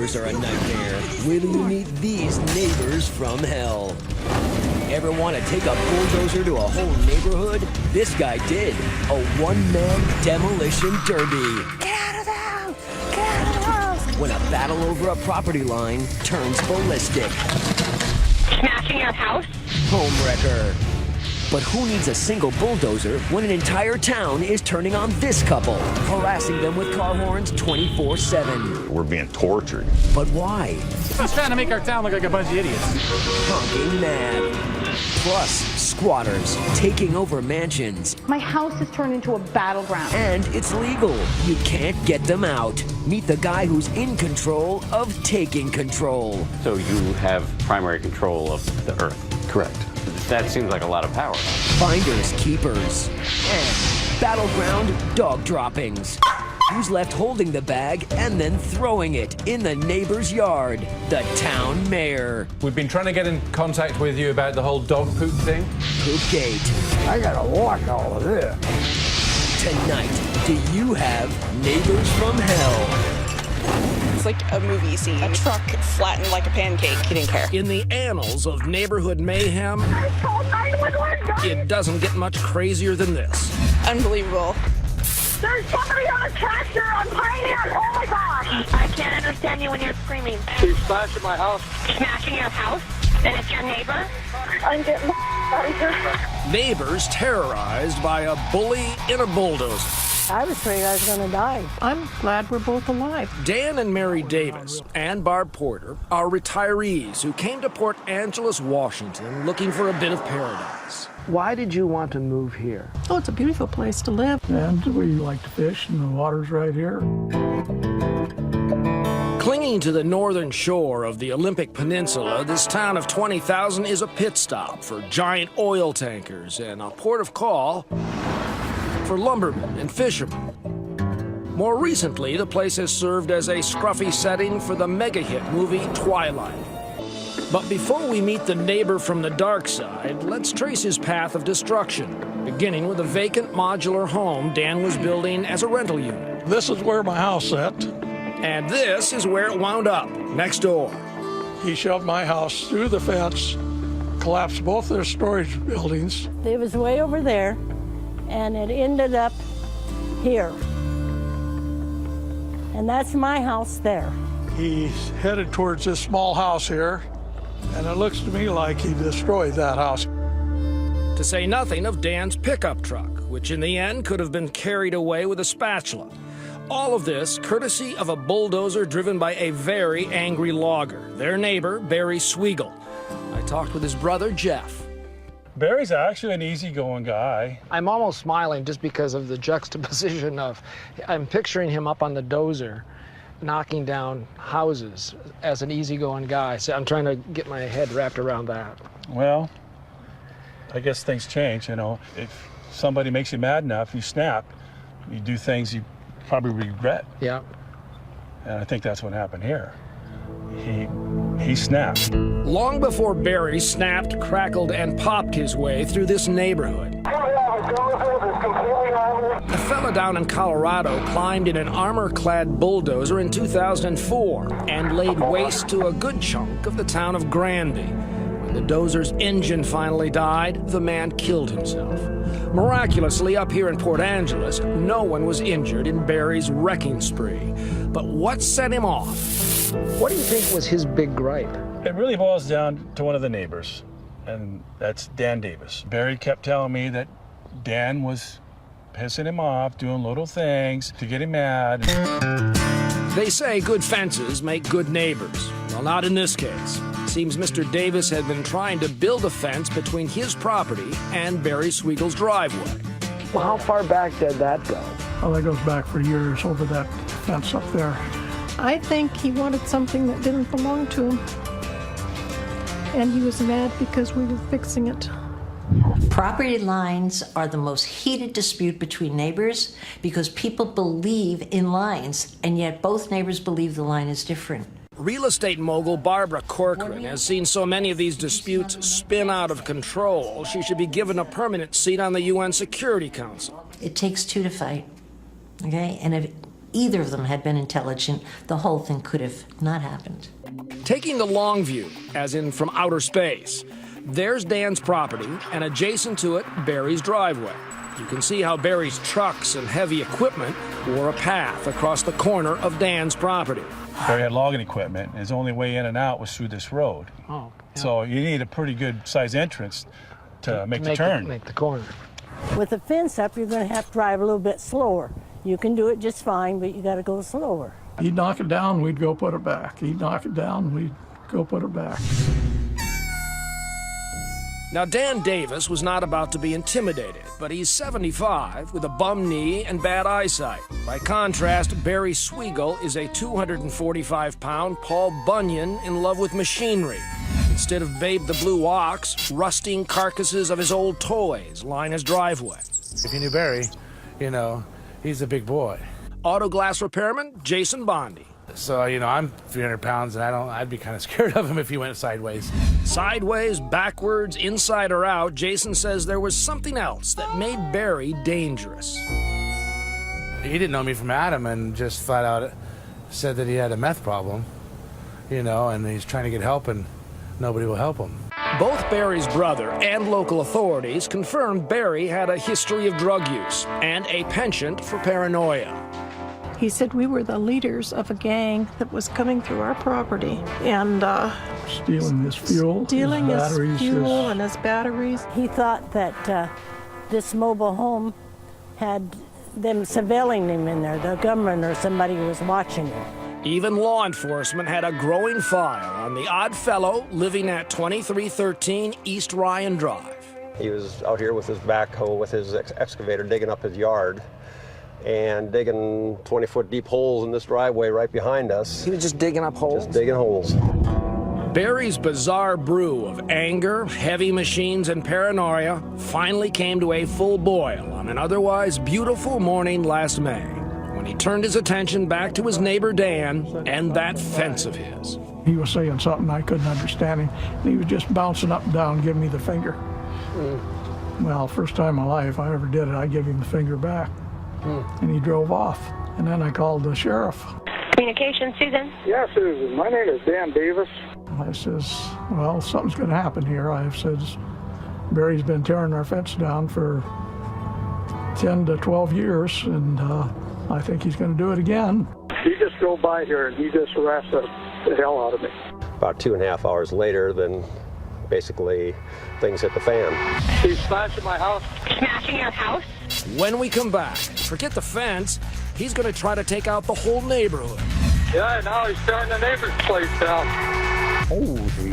neighbors are a nightmare. Wait till you meet these neighbors from hell. Ever want to take a bulldozer to a whole neighborhood? This guy did. A one-man demolition derby. Get out of the house! Get out of the house! When a battle over a property line turns ballistic. Smashing your house? Homewrecker. But who needs a single bulldozer when an entire town is turning on this couple, harassing them with car horns 24/7? We're being tortured. But why? He's trying to make our town look like a bunch of idiots. Honking mad. Plus, squatters taking over mansions. My house has turned into a battleground. And it's legal. You can't get them out. Meet the guy who's in control of taking control. So you have primary control of the earth? Correct. That seems like a lot of power. Finders keepers. And battleground dog droppings. Who's left holding the bag and then throwing it in the neighbor's yard? The town mayor. We've been trying to get in contact with you about the whole dog poop thing. Poopgate. I gotta watch all of this. Tonight, do you have neighbors from hell? It's like a movie scene. A truck flattened like a pancake. He didn't care. In the annals of neighborhood mayhem, it doesn't get much crazier than this. Unbelievable. There's somebody on a tractor on Pioneer! Oh my gosh! I can't understand you when you're screaming. He's smashing my house. Smashing your house? And it's your neighbor? I'm getting out of here. Neighbors terrorized by a bully in a bulldozer. I was afraid I was going to die. I'm glad we're both alive. Dan and Mary Davis and Barb Porter are retirees who came to Port Angeles, Washington, looking for a bit of paradise. Why did you want to move here? Oh, it's a beautiful place to live. And we like to fish, and the water's right here. Clinging to the northern shore of the Olympic Peninsula, this town of 20,000 is a pit stop for giant oil tankers and a port of call for lumbermen and fishermen. More recently, the place has served as a scruffy setting for the mega-hit movie Twilight. But before we meet the neighbor from the dark side, let's trace his path of destruction, beginning with a vacant modular home Dan was building as a rental unit. This is where my house sat. And this is where it wound up, next door. He shoved my house through the fence, collapsed both their storage buildings. It was way over there, and it ended up here. And that's my house there. He's headed towards this small house here, and it looks to me like he destroyed that house. To say nothing of Dan's pickup truck, which in the end could have been carried away with a spatula. All of this courtesy of a bulldozer driven by a very angry logger, their neighbor, Barry Sweigel. I talked with his brother, Jeff. Barry's actually an easygoing guy. I'm almost smiling just because of the juxtaposition of, I'm picturing him up on the dozer, knocking down houses as an easygoing guy. So I'm trying to get my head wrapped around that. Well, I guess things change, you know. If somebody makes you mad enough, you snap. You do things you probably regret. Yeah. And I think that's what happened here. He snapped. Long before Barry snapped, crackled, and popped his way through this neighborhood, a fella down in Colorado climbed in an armor-clad bulldozer in 2004 and laid waste to a good chunk of the town of Granby. When the dozer's engine finally died, the man killed himself. Miraculously, up here in Port Angeles, no one was injured in Barry's wrecking spree. But what set him off? What do you think was his big gripe? It really boils down to one of the neighbors, and that's Dan Davis. Barry kept telling me that Dan was pissing him off, doing little things to get him mad. They say good fences make good neighbors. Well, not in this case. Seems Mr. Davis had been trying to build a fence between his property and Barry Swiegel's driveway. Well, how far back did that go? Well, that goes back for years over that fence up there. I think he wanted something that didn't belong to him. And he was mad because we were fixing it. Property lines are the most heated dispute between neighbors because people believe in lines, and yet both neighbors believe the line is different. Real estate mogul Barbara Corcoran has seen so many of these disputes spin out of control, she should be given a permanent seat on the UN Security Council. It takes two to fight, okay? And if either of them had been intelligent, the whole thing could have not happened. Taking the long view, as in from outer space, there's Dan's property, and adjacent to it, Barry's driveway. You can see how Barry's trucks and heavy equipment wore a path across the corner of Dan's property. Barry had logging equipment. His only way in and out was through this road. Oh, yeah. So you need a pretty good size entrance to make the turn. Make the corner. With the fence up, you're going to have to drive a little bit slower. You can do it just fine, but you got to go slower. He'd knock it down, we'd go put it back. He'd knock it down, we'd go put it back. Now, Dan Davis was not about to be intimidated, but he's 75 with a bum knee and bad eyesight. By contrast, Barry Sweigel is a 245-pound Paul Bunyan in love with machinery. Instead of Babe the Blue Ox, rusting carcasses of his old toys line his driveway. If you knew Barry, you know, he's a big boy. Auto glass repairman Jason Bondi. So, you know, I'm 300 pounds, and I'd be kind of scared of him if he went sideways. Sideways, backwards, inside or out, Jason says there was something else that made Barry dangerous. He didn't know me from Adam and just flat out said that he had a meth problem, you know, and he's trying to get help and nobody will help him. Both Barry's brother and local authorities confirmed Barry had a history of drug use and a penchant for paranoia. He said we were the leaders of a gang that was coming through our property and stealing his fuel, stealing his batteries, his fuel and his batteries. He thought that this mobile home had them surveilling him in there. The government or somebody was watching him. Even law enforcement had a growing file on the odd fellow living at 2313 East Ryan Drive. He was out here with his backhoe, with his excavator, digging up his yard and digging 20-foot deep holes in this driveway right behind us. He was just digging up holes? Just digging holes. Barry's bizarre brew of anger, heavy machines, and paranoia finally came to a full boil on an otherwise beautiful morning last May, when he turned his attention back to his neighbor Dan and that fence of his. He was saying something I couldn't understand him, and he was just bouncing up and down, giving me the finger. Well, first time in my life I ever did it, I gave him the finger back. And he drove off. And then I called the sheriff. Communication, Susan? Yeah, Susan. My name is Dan Davis. I says, well, something's going to happen here. I says, Barry's been tearing our fence down for 10 to 12 years, and I think he's going to do it again. He just drove by here, and he just harassed the hell out of me. About 2.5 hours later, then basically things hit the fan. He's smashing my house. Smashing your house? When we come back, forget the fence, he's going to try to take out the whole neighborhood. Yeah, now he's tearing the neighbor's place down. Holy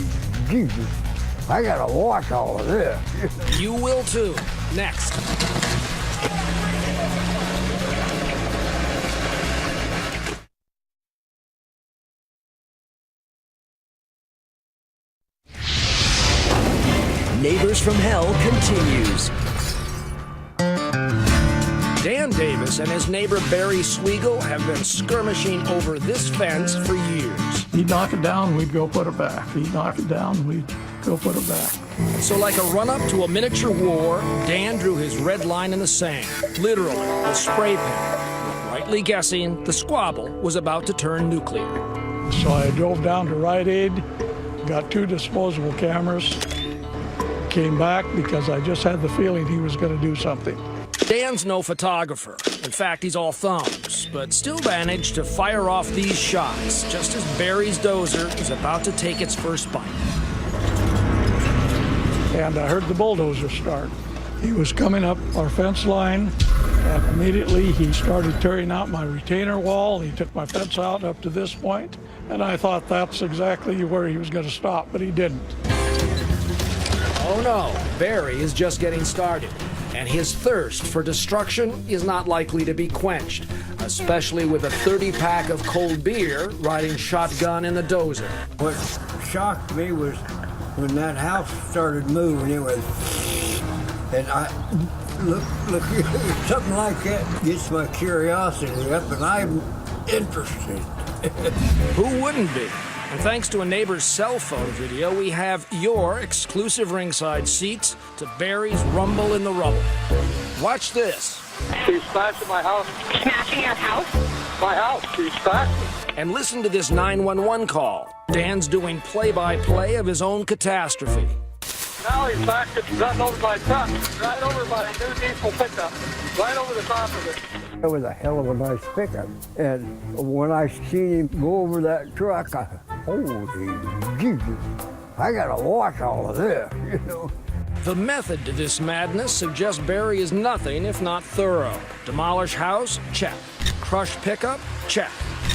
Jesus, I gotta watch all of this. You will too. Next. Neighbors from Hell continues. Dan Davis and his neighbor Barry Sweigel have been skirmishing over this fence for years. He'd knock it down, we'd go put it back. He'd knock it down, we'd go put it back. So like a run-up to a miniature war, Dan drew his red line in the sand, literally with spray paint, rightly guessing the squabble was about to turn nuclear. So I drove down to Rite Aid, got 2 disposable cameras, came back because I just had the feeling he was going to do something. Dan's no photographer. In fact, he's all thumbs, but still managed to fire off these shots just as Barry's dozer is about to take its first bite. And I heard the bulldozer start. He was coming up our fence line, and immediately he started tearing out my retainer wall. He took my fence out up to this point, and I thought that's exactly where he was going to stop, but he didn't. Oh no, Barry is just getting started. And his thirst for destruction is not likely to be quenched, especially with a 30-pack of cold beer riding shotgun in the dozer. What shocked me was when that house started moving, it was, and I, look, something like that gets my curiosity up, and I'm interested. Who wouldn't be? And thanks to a neighbor's cell phone video, we have your exclusive ringside seats to Barry's rumble in the rubble. Watch this. He's smashing my house. Smashing your house? My house, he's back. And listen to this 911 call. Dan's doing play-by-play of his own catastrophe. Now he's back and running over my truck, right over my new diesel pickup, right over the top of it. It was a hell of a nice pickup. And when I seen him go over that truck, holy Jesus, I gotta watch all of this, you know. The method to this madness suggests Barry is nothing if not thorough. Demolish house? Check. Crush pickup? Check.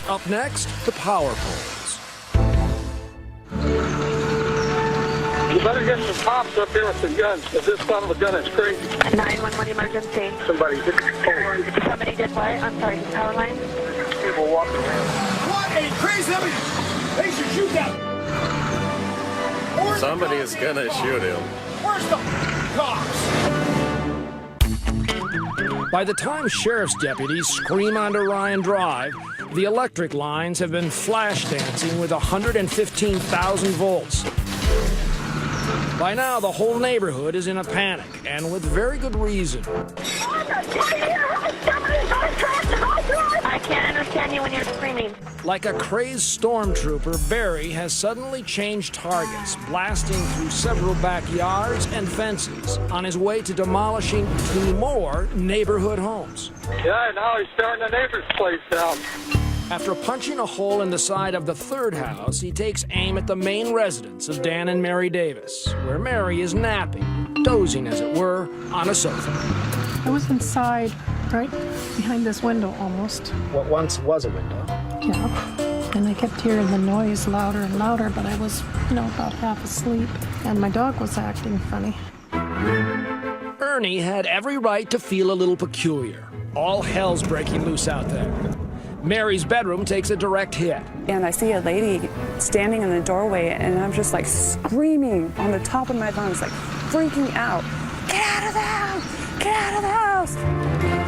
Up next, the power poles. You better get some cops up here with some guns, because this son of a gun is crazy. 911 emergency. Somebody hit the pole. Somebody did what? I'm sorry, the power line? People walking around. What a crazy... They should shoot that. Somebody is gonna shoot him. Where's the cops? By the time sheriff's deputies scream onto Ryan Drive, the electric lines have been flash dancing with 115,000 volts. By now, the whole neighborhood is in a panic, and with very good reason. I can't understand you when you're screaming. Like a crazed stormtrooper, Barry has suddenly changed targets, blasting through several backyards and fences on his way to demolishing 2 more neighborhood homes. Yeah, now he's tearing the neighbor's place down. After punching a hole in the side of the 3rd house, he takes aim at the main residence of Dan and Mary Davis, where Mary is napping, dozing as it were, on a sofa. I was inside, right behind this window almost. What once was a window. Yeah. And I kept hearing the noise louder and louder, but I was, about half asleep. And my dog was acting funny. Ernie had every right to feel a little peculiar. All hell's breaking loose out there. Mary's bedroom takes a direct hit. And I see a lady standing in the doorway, and I'm just like screaming on the top of my lungs, like freaking out. Get out of the house! Get out of the house!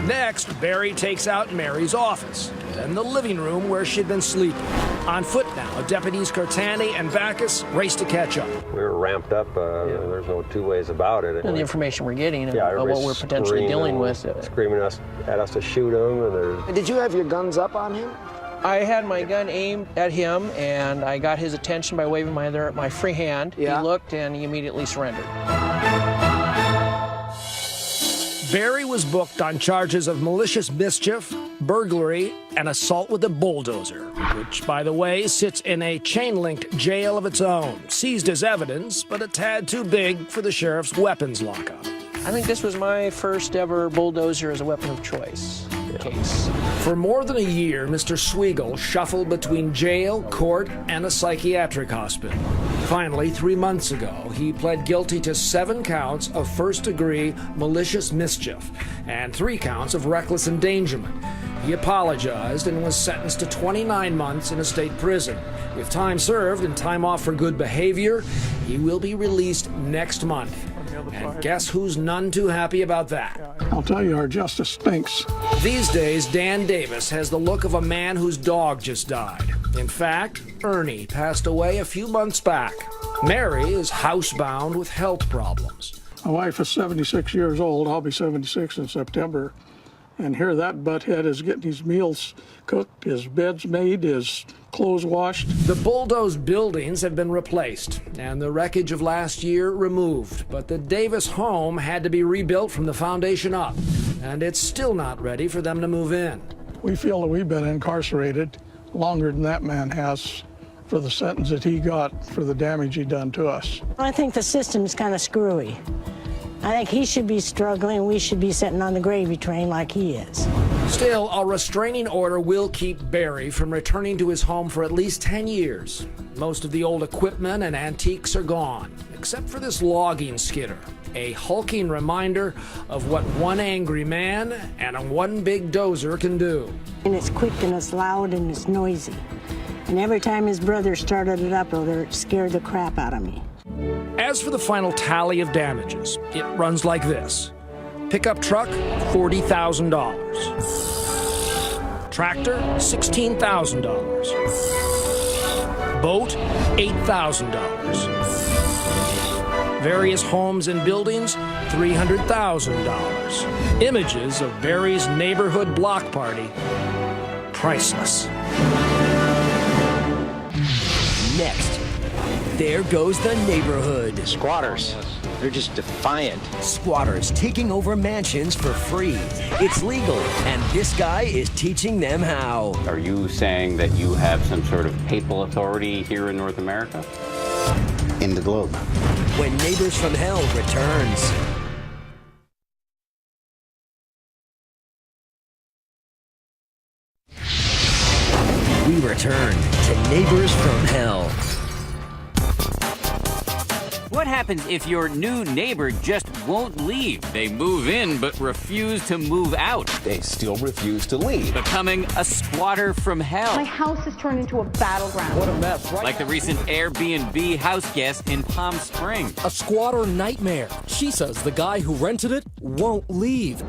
Next, Barry takes out Mary's office, then the living room where she'd been sleeping. On foot now, deputies Cartani and Backus race to catch up. We were ramped up. There's no 2 ways about it. And the information we're getting about what we're potentially dealing with. Screaming at us to shoot him. And did you have your guns up on him? I had my gun aimed at him, and I got his attention by waving my free hand. Yeah. He looked, and he immediately surrendered. Barry was booked on charges of malicious mischief, burglary, and assault with a bulldozer, which, by the way, sits in a chain-linked jail of its own, seized as evidence, but a tad too big for the sheriff's weapons lockup. I think this was my first ever bulldozer as a weapon of choice case. For more than a year, Mr. Sweigel shuffled between jail, court, and a psychiatric hospital. Finally, 3 months ago, he pled guilty to 7 counts of first-degree malicious mischief and 3 counts of reckless endangerment. He apologized and was sentenced to 29 months in a state prison. With time served and time off for good behavior, he will be released next month. And guess who's none too happy about that? I'll tell you, our justice stinks. These days, Dan Davis has the look of a man whose dog just died. In fact, Ernie passed away a few months back. Mary is housebound with health problems. My wife is 76 years old. I'll be 76 in September. And here that butthead is getting his meals cooked, his beds made, his clothes washed. The bulldozed buildings have been replaced and the wreckage of last year removed. But the Davis home had to be rebuilt from the foundation up. And it's still not ready for them to move in. We feel that we've been incarcerated longer than that man has for the sentence that he got for the damage he done to us. I think the system's kind of screwy. I think he should be struggling. We should be sitting on the gravy train like he is. Still, a restraining order will keep Barry from returning to his home for at least 10 years. Most of the old equipment and antiques are gone, except for this logging skidder, a hulking reminder of what one angry man and one big dozer can do. And it's quick and it's loud and it's noisy. And every time his brother started it up, it scared the crap out of me. As for the final tally of damages, it runs like this. Pickup truck, $40,000. Tractor, $16,000. Boat, $8,000. Various homes and buildings, $300,000. Images of Barry's neighborhood block party, priceless. Next, there goes the neighborhood. Squatters. They're just defiant. Squatters taking over mansions for free. It's legal, and this guy is teaching them how. Are you saying that you have some sort of papal authority here in North America? In the globe. When Neighbors from Hell returns. We return to Neighbors from Hell. What happens if your new neighbor just won't leave? They move in but refuse to move out. They still refuse to leave. Becoming a squatter from hell. My house has turned into a battleground. What a mess, right? Like the recent Airbnb house guest in Palm Springs. A squatter nightmare. She says the guy who rented it won't leave.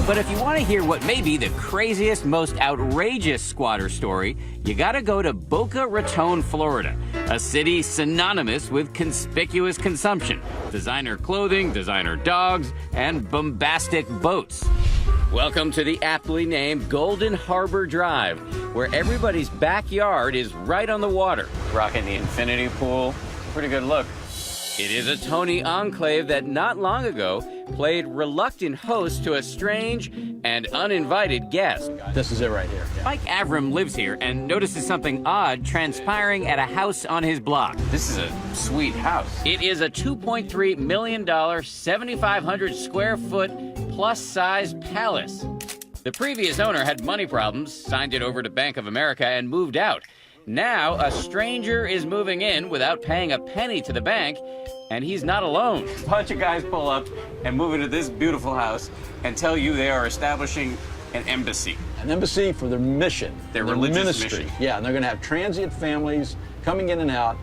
But if you want to hear what may be the craziest, most outrageous squatter story, you gotta go to Boca Raton, Florida, a city synonymous with conspicuous consumption, designer clothing, designer dogs, and bombastic boats. Welcome to the aptly named Golden Harbor Drive, where everybody's backyard is right on the water. Rocking the infinity pool. Pretty good look. It is a Tony enclave that not long ago played reluctant host to a strange and uninvited guest. This is it right here. Yeah. Mike Avram lives here and notices something odd transpiring at a house on his block. This is a sweet house. It is a $2.3 million, 7,500 square foot plus-size palace. The previous owner had money problems, signed it over to Bank of America, and moved out. Now, a stranger is moving in without paying a penny to the bank, and he's not alone. A bunch of guys pull up and move into this beautiful house and tell you they are establishing an embassy. An embassy for their mission. Their religious ministry. mission. Yeah, and they're going to have transient families coming in and out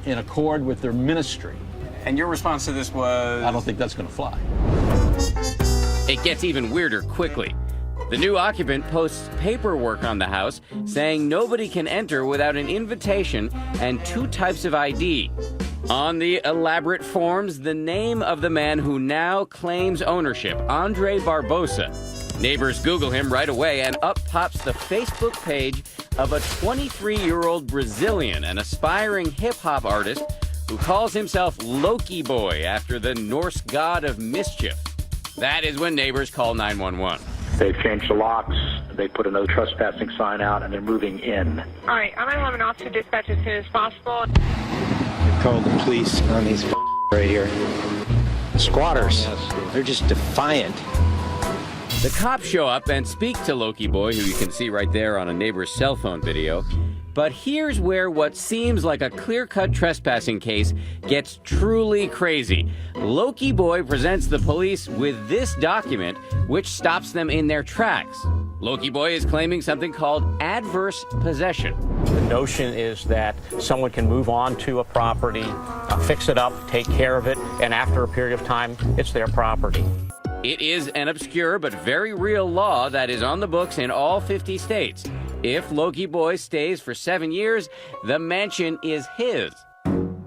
in accord with their ministry. And your response to this was? I don't think that's going to fly. It gets even weirder quickly. The new occupant posts paperwork on the house saying nobody can enter without an invitation and 2 types of ID. On the elaborate forms, the name of the man who now claims ownership, Andre Barbosa. Neighbors Google him right away, and up pops the Facebook page of a 23-year-old Brazilian, an aspiring hip-hop artist who calls himself Loki Boy after the Norse god of mischief. That is when neighbors call 911. They've changed the locks, they put a no trespassing sign out, and they're moving in. All right, I'm 911 officer dispatch as soon as possible. Call the police on these right here. Squatters. They're just defiant. The cops show up and speak to Loki Boy, who you can see right there on a neighbor's cell phone video. But here's where what seems like a clear-cut trespassing case gets truly crazy. Loki Boy presents the police with this document, which stops them in their tracks. Loki Boy is claiming something called adverse possession. The notion is that someone can move on to a property, fix it up, take care of it, and after a period of time, it's their property. It is an obscure but very real law that is on the books in all 50 states. If Loki Boy stays for 7 years, the mansion is his.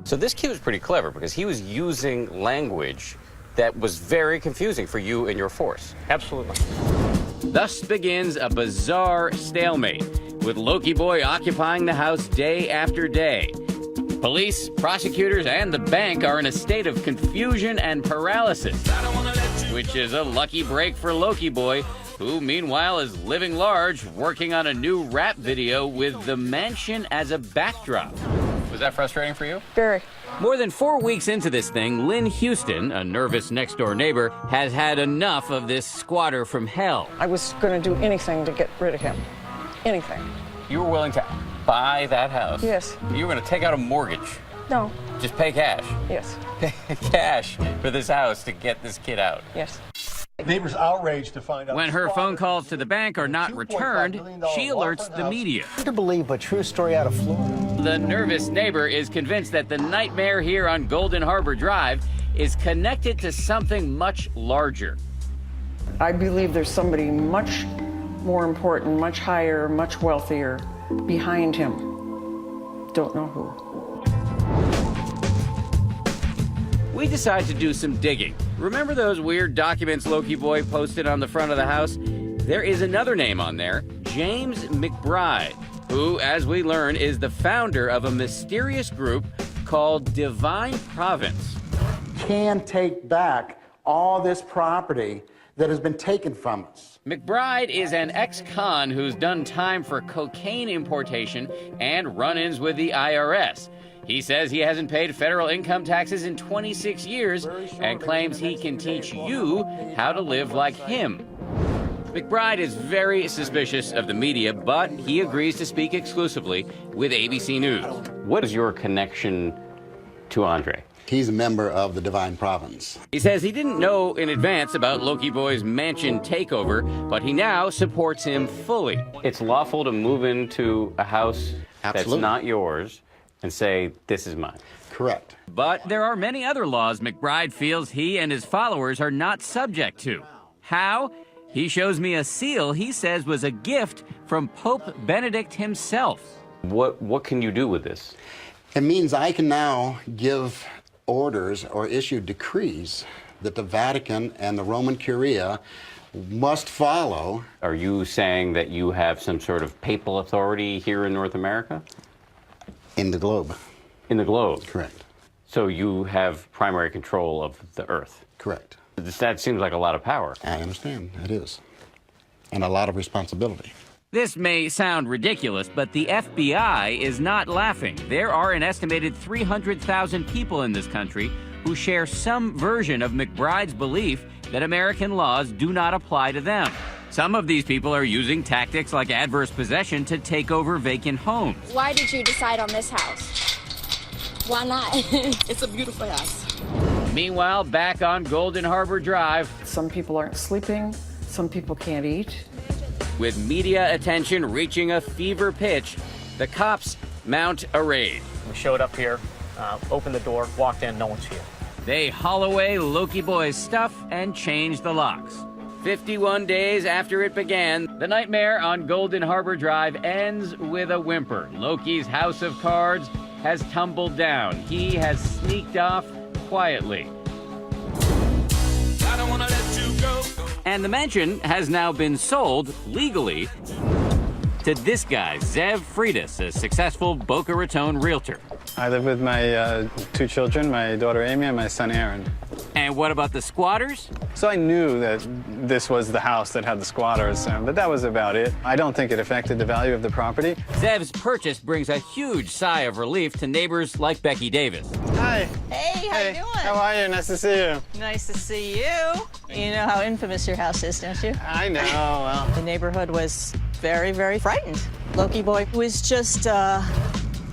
So this kid was pretty clever because he was using language that was very confusing for you and your force. Absolutely. Thus begins a bizarre stalemate, with Loki Boy occupying the house day after day. Police, prosecutors, and the bank are in a state of confusion and paralysis, which is a lucky break for Loki Boy, who meanwhile is living large, working on a new rap video with the mansion as a backdrop. Was that frustrating for you? Very. More than 4 weeks into this thing, Lynn Houston, a nervous next-door neighbor, has had enough of this squatter from hell. I was going to do anything to get rid of him. Anything. You were willing to buy that house? Yes. You were going to take out a mortgage? No. Just pay cash? Yes. Pay cash for this house to get this kid out? Yes. Neighbors outraged to find out. When her phone calls to the bank are not returned, she alerts the media. Hard to believe, but true story out of Florida. The nervous neighbor is convinced that the nightmare here on Golden Harbor Drive is connected to something much larger. I believe there's somebody much more important, much higher, much wealthier behind him. Don't know who. We decide to do some digging. Remember those weird documents Loki Boy posted on the front of the house? There is another name on there, James McBride, who, as we learn, is the founder of a mysterious group called Divine Province. Can take back all this property that has been taken from us. McBride is an ex-con who's done time for cocaine importation and run-ins with the IRS. He says he hasn't paid federal income taxes in 26 years and claims he can teach you how to live like him. McBride is very suspicious of the media, but he agrees to speak exclusively with ABC News. What is your connection to Andre? He's a member of the Divine Province. He says he didn't know in advance about Loki Boy's mansion takeover, but he now supports him fully. It's lawful to move into a house that's not yours and say, this is mine. Correct. But there are many other laws McBride feels he and his followers are not subject to. How? He shows me a seal he says was a gift from Pope Benedict himself. What can you do with this? It means I can now give orders or issue decrees that the Vatican and the Roman Curia must follow. Are you saying that you have some sort of papal authority here in North America? In the globe. In the globe? Correct. So you have primary control of the earth? Correct. That seems like a lot of power. I understand, it is. And a lot of responsibility. This may sound ridiculous, but the FBI is not laughing. There are an estimated 300,000 people in this country who share some version of McBride's belief that American laws do not apply to them. Some of these people are using tactics like adverse possession to take over vacant homes. Why did you decide on this house? Why not? It's a beautiful house. Meanwhile, back on Golden Harbor Drive. Some people aren't sleeping, some people can't eat. With media attention reaching a fever pitch, the cops mount a raid. We showed up here, opened the door, walked in, no one's here. They haul away Loki Boy's stuff and change the locks. 51 days after it began, the nightmare on Golden Harbor Drive ends with a whimper. Loki's house of cards has tumbled down. He has sneaked off quietly. I don't wanna let you go. And the mansion has now been sold legally to this guy, Zev Freitas, a successful Boca Raton realtor. I live with my 2 children, my daughter Amy and my son Aaron. And what about the squatters? So I knew that this was the house that had the squatters, but that was about it. I don't think it affected the value of the property. Zev's purchase brings a huge sigh of relief to neighbors like Becky Davis. Hi. Hey, how you doing? How are you? Nice to see you. Nice to see you. You know how infamous your house is, don't you? I know, well. The neighborhood was very, very frightened. Loki Boy was just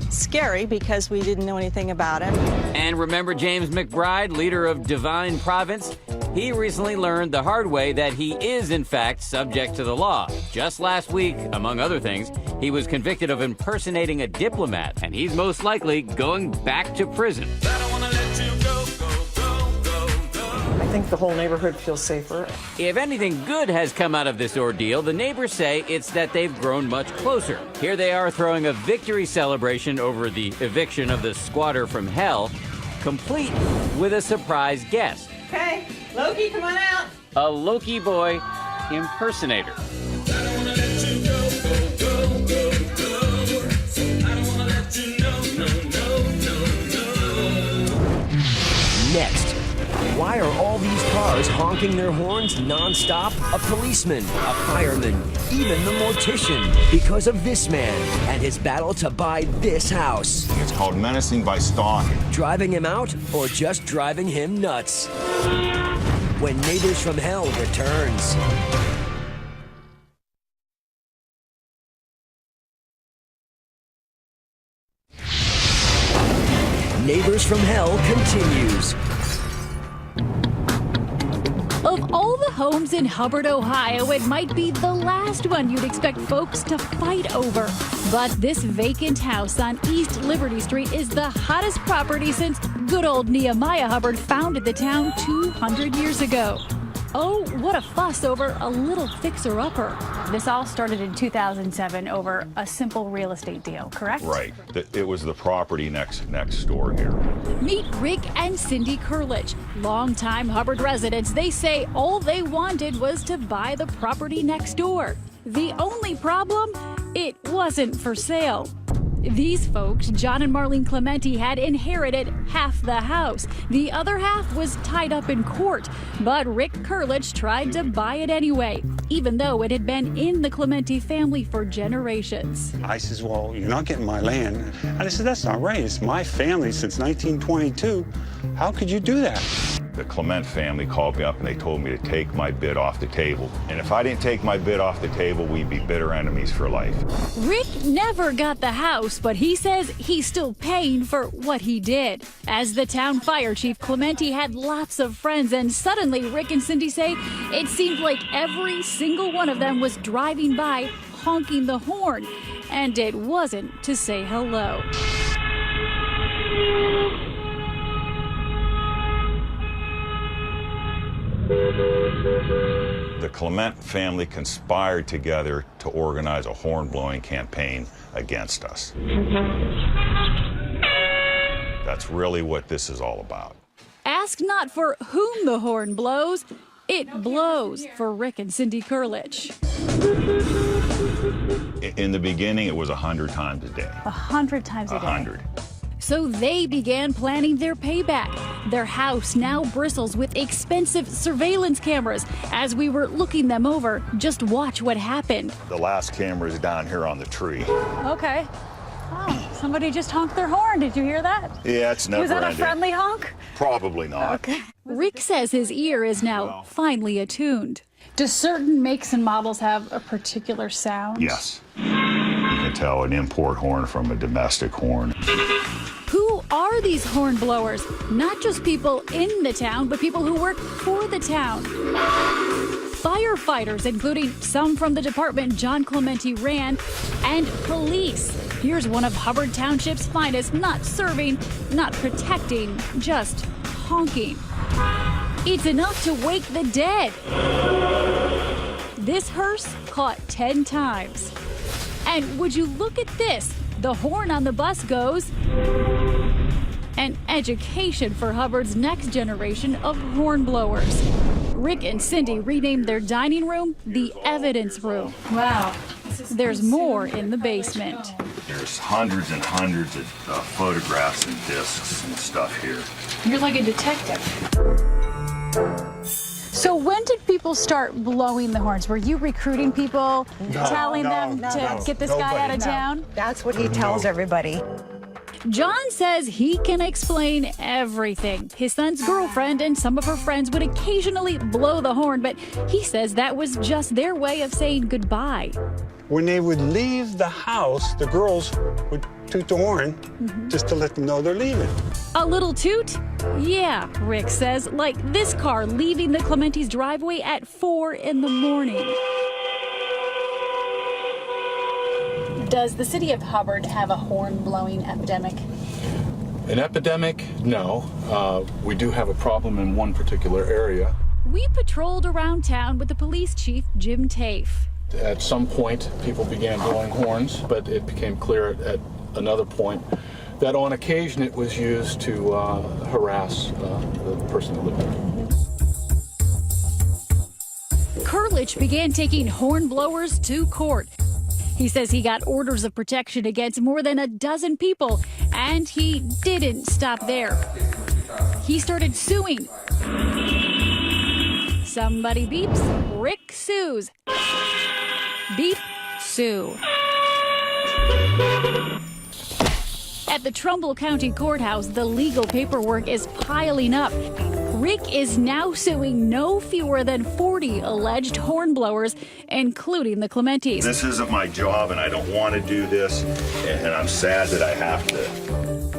scary because we didn't know anything about him. And remember James McBride, leader of Divine Province? He recently learned the hard way that he is, in fact, subject to the law. Just last week, among other things, he was convicted of impersonating a diplomat, and he's most likely going back to prison. I think the whole neighborhood feels safer. If anything good has come out of this ordeal, the neighbors say it's that they've grown much closer. Here they are throwing a victory celebration over the eviction of the squatter from hell, complete with a surprise guest. Okay, Loki, come on out. A Loki Boy impersonator. Next, why are all these cars honking their horns non-stop? A policeman, a fireman, even the mortician. Because of this man and his battle to buy this house. It's called menacing by stalking. Driving him out or just driving him nuts? When Neighbors from Hell returns. Neighbors from Hell continues. Of all the homes in Hubbard, Ohio, it might be the last one you'd expect folks to fight over. But this vacant house on East Liberty Street is the hottest property since good old Nehemiah Hubbard founded the town 200 years ago. Oh, what a fuss over a little fixer-upper. This all started in 2007 over a simple real estate deal, correct? Right. It was the property next door here. Meet Rick and Cindy Kurlich, longtime Hubbard residents. They say all they wanted was to buy the property next door. The only problem? It wasn't for sale. These folks, John and Marlene Clementi, had inherited half the house. The other half was tied up in court. But Rick Kurlich tried to buy it anyway, even though it had been in the Clementi family for generations. I says, well, you're not getting my land. And I said, that's not right. It's my family since 1922. How could you do that? The Clement family called me up and they told me to take my bid off the table. And if I didn't take my bid off the table, we'd be bitter enemies for life. Rick never got the house, but he says he's still paying for what he did. As the town fire chief, Clementi had lots of friends, and suddenly Rick and Cindy say it seemed like every single one of them was driving by honking the horn, and it wasn't to say hello. The Clement family conspired together to organize a horn-blowing campaign against us. That's really what this is all about. Ask not for whom the horn blows, it blows for Rick and Cindy Kurlich. In the beginning, it was 100 times a day. 100 times a day. 100. So they began planning their payback. Their house now bristles with expensive surveillance cameras. As we were looking them over, just watch what happened. The last camera is down here on the tree. Okay. Oh, somebody just honked their horn. Did you hear that? Yeah, it's never Was that ending. a friendly honk? Probably not. Okay. Rick says his ear is now finely attuned. Do certain makes and models have a particular sound? Yes. You can tell an import horn from a domestic horn. Who are these horn blowers? Not just people in the town, but people who work for the town. Firefighters, including some from the department John Clementi ran, and police. Here's one of Hubbard Township's finest, not serving, not protecting, just honking. It's enough to wake the dead. This hearse caught 10 times. And would you look at this? The horn on the bus goes. An education for Hubbard's next generation of horn blowers. Rick and Cindy renamed their dining room the evidence room. Wow. There's more in the basement. There's hundreds and hundreds of photographs and discs and stuff here. You're like a detective. So when did people start blowing the horns? Were you recruiting people, telling them to get this guy out of town? That's what he tells everybody. John says he can explain everything. His son's girlfriend and some of her friends would occasionally blow the horn, but he says that was just their way of saying goodbye. When they would leave the house, the girls would toot the horn just to let them know they're leaving. A little toot? Yeah, Rick says, like this car leaving the Clementi's driveway at 4 in the morning. Does the city of Hubbard have a horn blowing epidemic? An epidemic? No. We do have a problem in one particular area. We patrolled around town with the police chief, Jim Tafe. At some point, people began blowing horns, but it became clear at another point that on occasion it was used to harass the person who lived there. Kurlich began taking horn blowers to court. He says he got orders of protection against more than a dozen people, and he didn't stop there. He started suing. Somebody beeps, Rick sues. Beep, sue. At the Trumbull County Courthouse, the legal paperwork is piling up. Rick is now suing no fewer than 40 alleged hornblowers, including the Clementis. This isn't my job, and I don't want to do this, and I'm sad that I have to.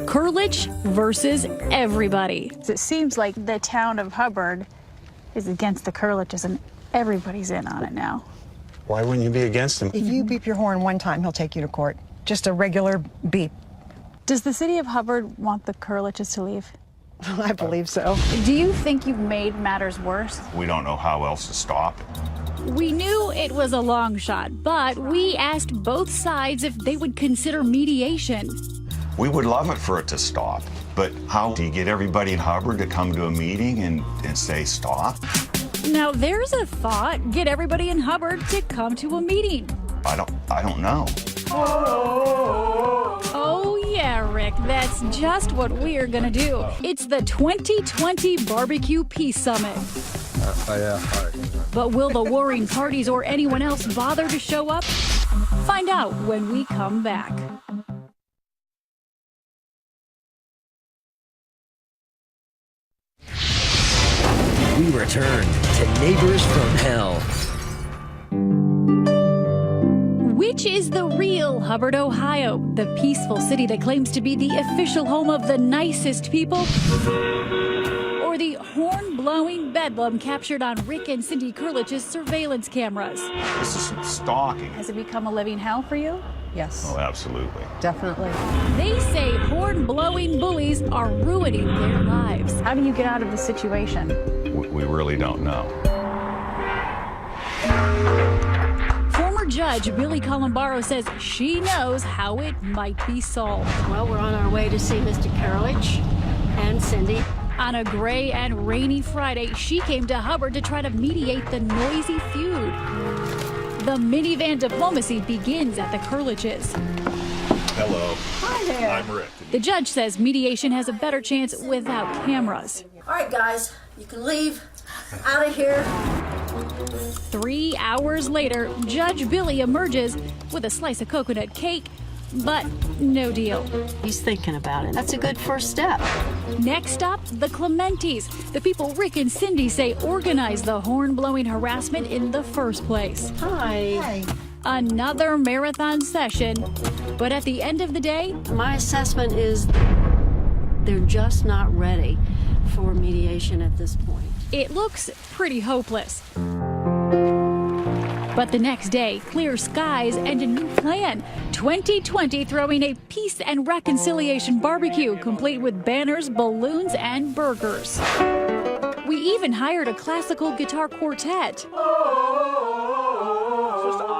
Kurlich versus everybody. It seems like the town of Hubbard is against the Kurliches, and everybody's in on it now. Why wouldn't you be against him? If you beep your horn one time, he'll take you to court. Just a regular beep. Does the city of Hubbard want the Kurliches to leave? I believe so. Do you think you've made matters worse? We don't know how else to stop it. We knew it was a long shot, but we asked both sides if they would consider mediation. We would love it for it to stop, but how do you get everybody in Hubbard to come to a meeting and say stop? Now there's a thought. Get everybody in Hubbard to come to a meeting. I don't know. Oh yeah, Rick, that's just what we're gonna do. It's the 2020 Barbecue Peace Summit. Yeah, all right. But will the warring parties or anyone else bother to show up? Find out when we come back. We return to Neighbors from Hell. Which is the real Hubbard, Ohio? The peaceful city that claims to be the official home of the nicest people? Or the horn-blowing bedlam captured on Rick and Cindy Kurlich's surveillance cameras? This is some stalking. Has it become a living hell for you? Yes. Oh, absolutely. Definitely. They say horn-blowing bullies are ruining their lives. How do you get out of the situation? We really don't know. Former Judge Billy Columbaro says she knows how it might be solved. Well, we're on our way to see Mr. Kurlich and Cindy. On a gray and rainy Friday, she came to Hubbard to try to mediate the noisy feud. The minivan diplomacy begins at the Kurliches. Hello. Hi there. I'm Rick. The judge says mediation has a better chance without cameras. All right, guys, you can leave. Out of here. 3 hours later, Judge Billy emerges with a slice of coconut cake, but no deal. He's thinking about it. That's a good first step. Next stop, the Clementis, the people Rick and Cindy say organized the horn-blowing harassment in the first place. Hi. Another marathon session, but at the end of the day, My assessment is they're just not ready for mediation at this point. it looks pretty hopeless. But the next day, clear skies and a new plan. 2020 throwing a peace and reconciliation barbecue, complete with banners, balloons, and burgers. We even hired a classical guitar quartet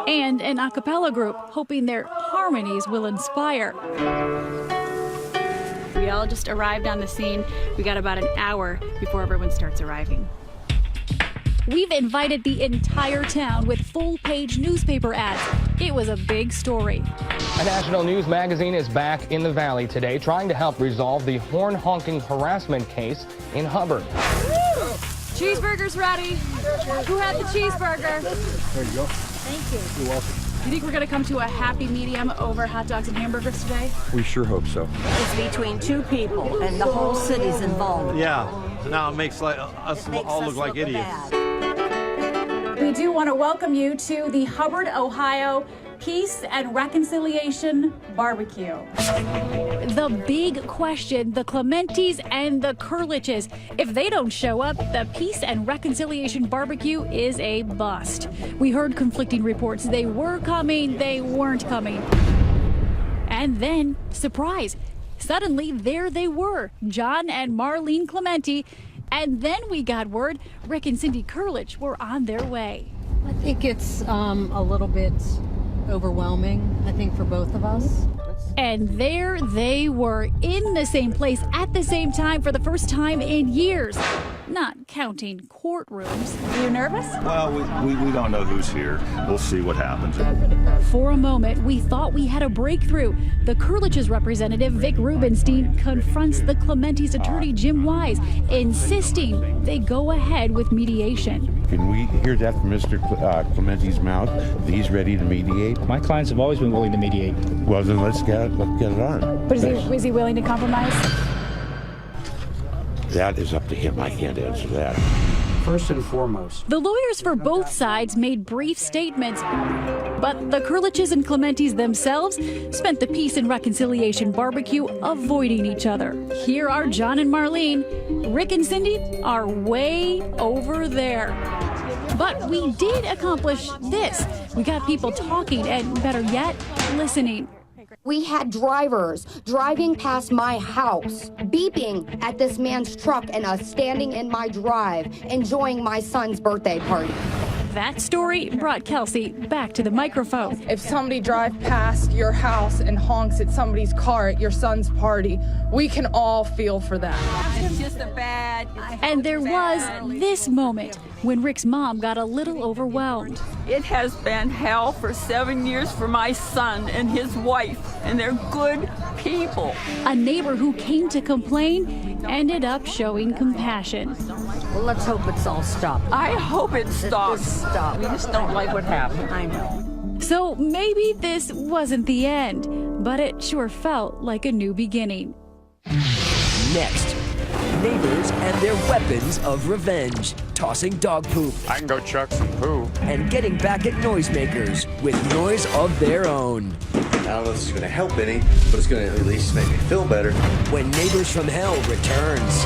and an a cappella group, hoping their harmonies will inspire. We all just arrived on the scene. We got about an hour before everyone starts arriving. We've invited the entire town with full-page newspaper ads. It was a big story. A national news magazine is back in the Valley today trying to help resolve the horn-honking harassment case in Hubbard. Cheeseburger's ready. Who had the cheeseburger? There you go. Thank you. You're welcome. You think we're going to come to a happy medium over hot dogs and hamburgers today? We sure hope so. It's between two people, and the whole city's involved. Yeah. Now it makes us all look like idiots. We do want to welcome you to the Hubbard, Ohio Peace and Reconciliation Barbecue. The big question, the Clementis and the Kurliches. If they don't show up, the Peace and Reconciliation Barbecue is a bust. We heard conflicting reports. They were coming, they weren't coming. And then, surprise, suddenly there they were, John and Marlene Clementi. And then we got word Rick and Cindy Kurlich were on their way. I think it's a little bit overwhelming, I think, for both of us. And there they were, in the same place at the same time for the first time in years. Not counting courtrooms. Are you nervous? Well, we don't know who's here. We'll see what happens. For a moment, we thought we had a breakthrough. The Kurlich's representative, Vic Rubenstein, confronts the Clementis' attorney, Jim Wise, insisting they go ahead with mediation. Can we hear that from Mr. Clementi's mouth? He's ready to mediate? My clients have always been willing to mediate. Well, then let's get it on. But is he willing to compromise? That is up to him. I can't answer that. First and foremost, The lawyers for both sides made brief statements, but the Kurliches and Clementis themselves spent the Peace and Reconciliation Barbecue avoiding each other. Here are John and Marlene. Rick and Cindy are way over there. But we did accomplish this. We got people talking and, better yet, listening. We had drivers driving past my house, beeping at this man's truck and us standing in my drive, enjoying my son's birthday party. That story brought Kelsey back to the microphone. If somebody drives past your house and honks at somebody's car at your son's party, we can all feel for that. It's just a bad. And there was this moment. when Rick's mom got a little overwhelmed. It has been hell for 7 years for my son and his wife, and they're good people. A neighbor who came to complain ended up showing compassion. Well, let's hope it's all stopped. I hope it stops. Stop. We just don't like what happened. I know. So maybe this wasn't the end, but it sure felt like a new beginning. Next, neighbors and their weapons of revenge, tossing dog poop. I can go chuck some poo. And getting back at noisemakers with noise of their own. I don't know if this is going to help any, but it's going to at least make me feel better. When Neighbors from Hell returns.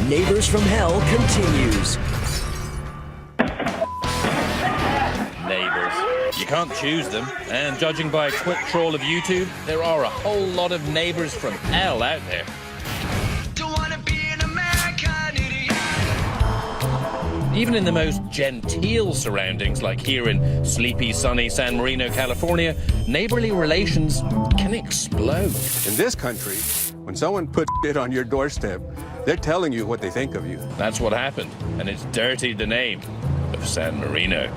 Neighbors from Hell continues. Neighbors. You can't choose them, and judging by a quick trawl of YouTube, there are a whole lot of neighbors from hell out there. Even in the most genteel surroundings, like here in sleepy, sunny San Marino, California, neighborly relations can explode. In this country, when someone puts it on your doorstep, they're telling you what they think of you. That's what happened, and it's dirtied the name of San Marino.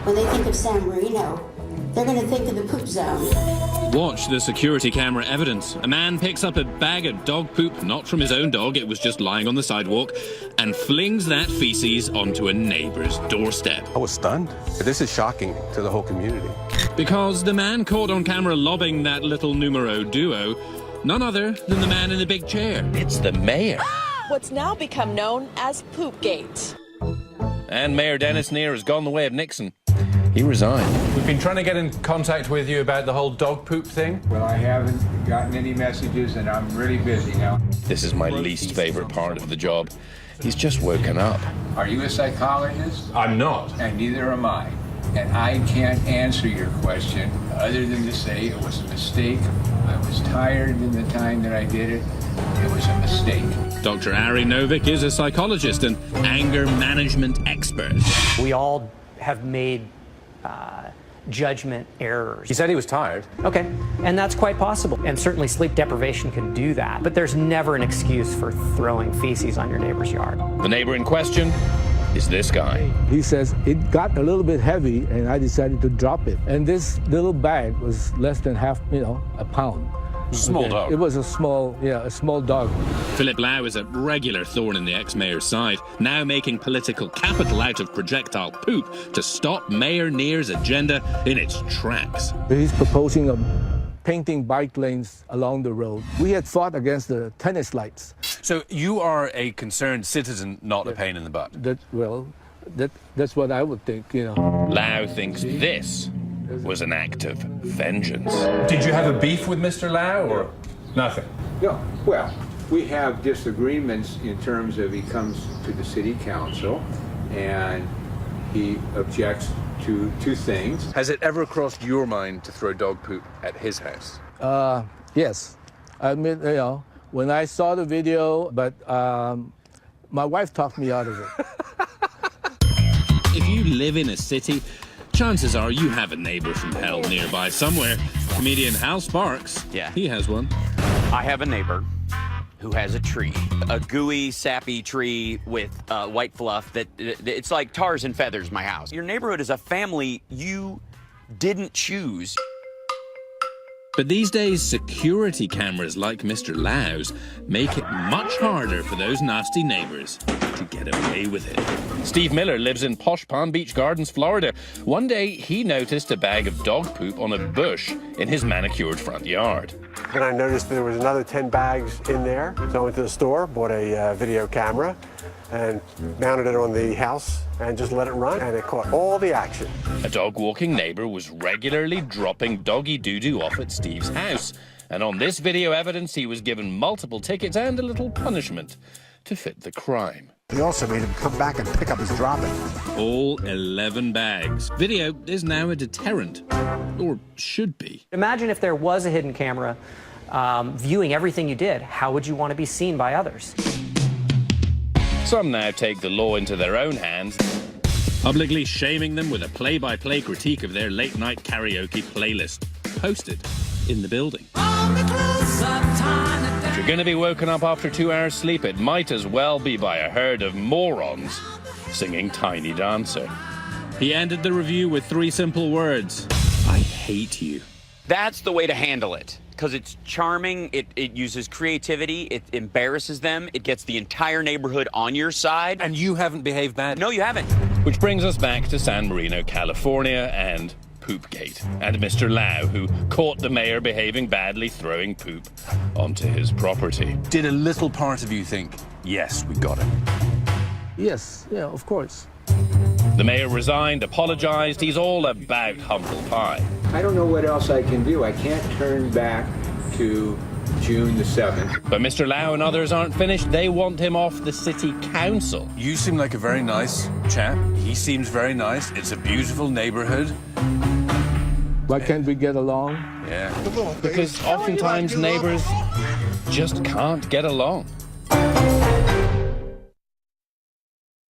When they think of San Marino, they're going to think of the poop zone. Watch the security camera evidence. A man picks up a bag of dog poop, not from his own dog, it was just lying on the sidewalk, and flings that feces onto a neighbor's doorstep. I was stunned. This is shocking to the whole community. Because the man caught on camera lobbing that little numero duo, none other than the man in the big chair. It's the mayor. What's now become known as Poopgate. And Mayor Dennis Neer has gone the way of Nixon. He resigned. We've been trying to get in contact with you about the whole dog poop thing. Well, I haven't gotten any messages, and I'm really busy now. This is my least favorite part of the job. He's just woken up. Are you a psychologist? I'm not. And neither am I. And I can't answer your question other than to say it was a mistake. I was tired in the time that I did it. It was a mistake. Dr. Ari Novick is a psychologist and anger management expert. We all have made judgment errors. He said he was tired. Okay, and that's quite possible. And certainly sleep deprivation can do that. But there's never an excuse for throwing feces on your neighbor's yard. The neighbor in question is this guy. He says it got a little bit heavy and I decided to drop it. And this little bag was less than half, a pound. Small dog. It was a small dog. Philip Lau is a regular thorn in the ex-mayor's side, now making political capital out of projectile poop to stop Mayor Neer's agenda in its tracks. He's proposing painting bike lanes along the road. We had fought against the tennis lights. So you are a concerned citizen, not a pain in the butt. That's what I would think, Lau thinks this was an act of vengeance. Did you have a beef with Mr. Lau or nothing? No. Well, we have disagreements in terms of he comes to the city council and he objects to two things. Has it ever crossed your mind to throw dog poop at his house? Yes. I mean, when I saw the video, but my wife talked me out of it. If you live in a city, chances are you have a neighbor from hell nearby somewhere. Comedian Hal Sparks, he has one. I have a neighbor who has a tree, a gooey, sappy tree with white fluff that it's like tars and feathers, my house. Your neighborhood is a family you didn't choose. But these days, security cameras like Mr. Lau's make it much harder for those nasty neighbors to get away with it. Steve Miller lives in posh Palm Beach Gardens, Florida. One day, he noticed a bag of dog poop on a bush in his manicured front yard. Then I noticed there was another 10 bags in there. So I went to the store, bought a video camera, and mounted it on the house and just let it run, and it caught all the action. A dog-walking neighbor was regularly dropping doggy doo-doo off at Steve's house. And on this video evidence, he was given multiple tickets and a little punishment to fit the crime. He also made him come back and pick up his dropping. All 11 bags. Video is now a deterrent, or should be. Imagine if there was a hidden camera viewing everything you did. How would you want to be seen by others? Some now take the law into their own hands, publicly shaming them with a play-by-play critique of their late-night karaoke playlist, posted in the building. If you're going to be woken up after 2 hours sleep, it might as well be by a herd of morons singing Tiny Dancer. He ended the review with 3 simple words: I hate you. That's the way to handle it, because it's charming, it uses creativity, it embarrasses them, it gets the entire neighborhood on your side. And you haven't behaved bad? No, you haven't. Which brings us back to San Marino, California, and Poopgate, and Mr. Lau, who caught the mayor behaving badly, throwing poop onto his property. Did a little part of you think, yes, we got him? Yes, yeah, of course. The mayor resigned, apologized. He's all about humble pie. I don't know what else I can do. I can't turn back to June the 7th. But Mr. Lau and others aren't finished. They want him off the city council. You seem like a very nice chap. He seems very nice. It's a beautiful neighborhood. Why can't we get along? Yeah. Because oftentimes neighbors just can't get along.